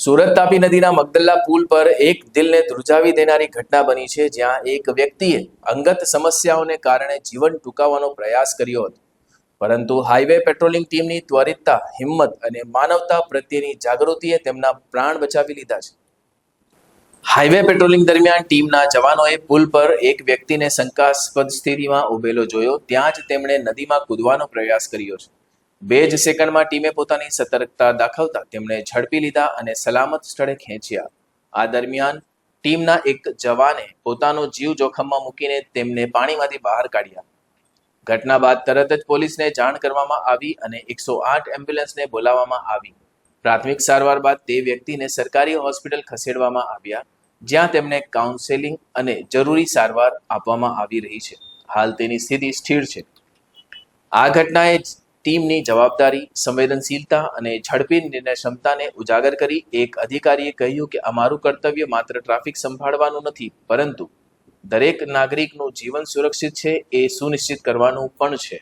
સુરત તાપી નદીના મગદલ્લા પુલ પર એક દિલને ધ્રુજાવી દેનારી ઘટના બની છે, જ્યાં એક વ્યક્તિએ અંગત સમસ્યાઓને કારણે જીવન ટૂંકાવવાનો પ્રયાસ કર્યો હતો, પરંતુ હાઈવે પેટ્રોલિંગ ટીમની ત્વરિતતા, હિંમત અને માનવતા પ્રત્યેની જાગૃતિએ તેમના પ્રાણ બચાવી લીધા છે. હાઈવે પેટ્રોલિંગ દરમિયાન ટીમના જવાનોએ પુલ પર એક વ્યક્તિને શંકાસ્પદ સ્થિતિમાં ઉભેલો જોયો. ત્યાં જ તેમણે નદીમાં કૂદવાનો પ્રયાસ કર્યો છે. 2 જ સેકન્ડમાં ટીમે પોતાની સતર્કતા દાખવતા તેમને ઝડપી લીધા અને સલામત સ્થળે ખેંચ્યા. આ દરમિયાન ટીમના એક જવાને પોતાનો જીવ જોખમમાં મૂકીને તેમને પાણીમાંથી બહાર કાઢ્યા. ઘટના બાદ તરત જ પોલીસને જાણ કરવામાં આવી અને 108 એમ્બ્યુલન્સને બોલાવવામાં આવી. પ્રાથમિક સારવાર બાદ તે વ્યક્તિને સરકારી હોસ્પિટલ ખસેડવામાં આવ્યા, જ્યાં તેમને કાઉન્સેલિંગ અને જરૂરી સારવાર આપવામાં આવી રહી છે. હાલ તેની સ્થિતિ સ્થિર છે. આ ઘટનાએ ટીમની જવાબદારી, સંવેદનશીલતા અને ઝડપી નિર્ણય ક્ષમતાને ઉજાગર કરી. એક અધિકારીએ કહ્યું કે અમારું કર્તવ્ય માત્ર ટ્રાફિક સંભાળવાનું નથી, પરંતુ દરેક નાગરિકનું જીવન સુરક્ષિત છે એ સુનિશ્ચિત કરવાનું પણ છે.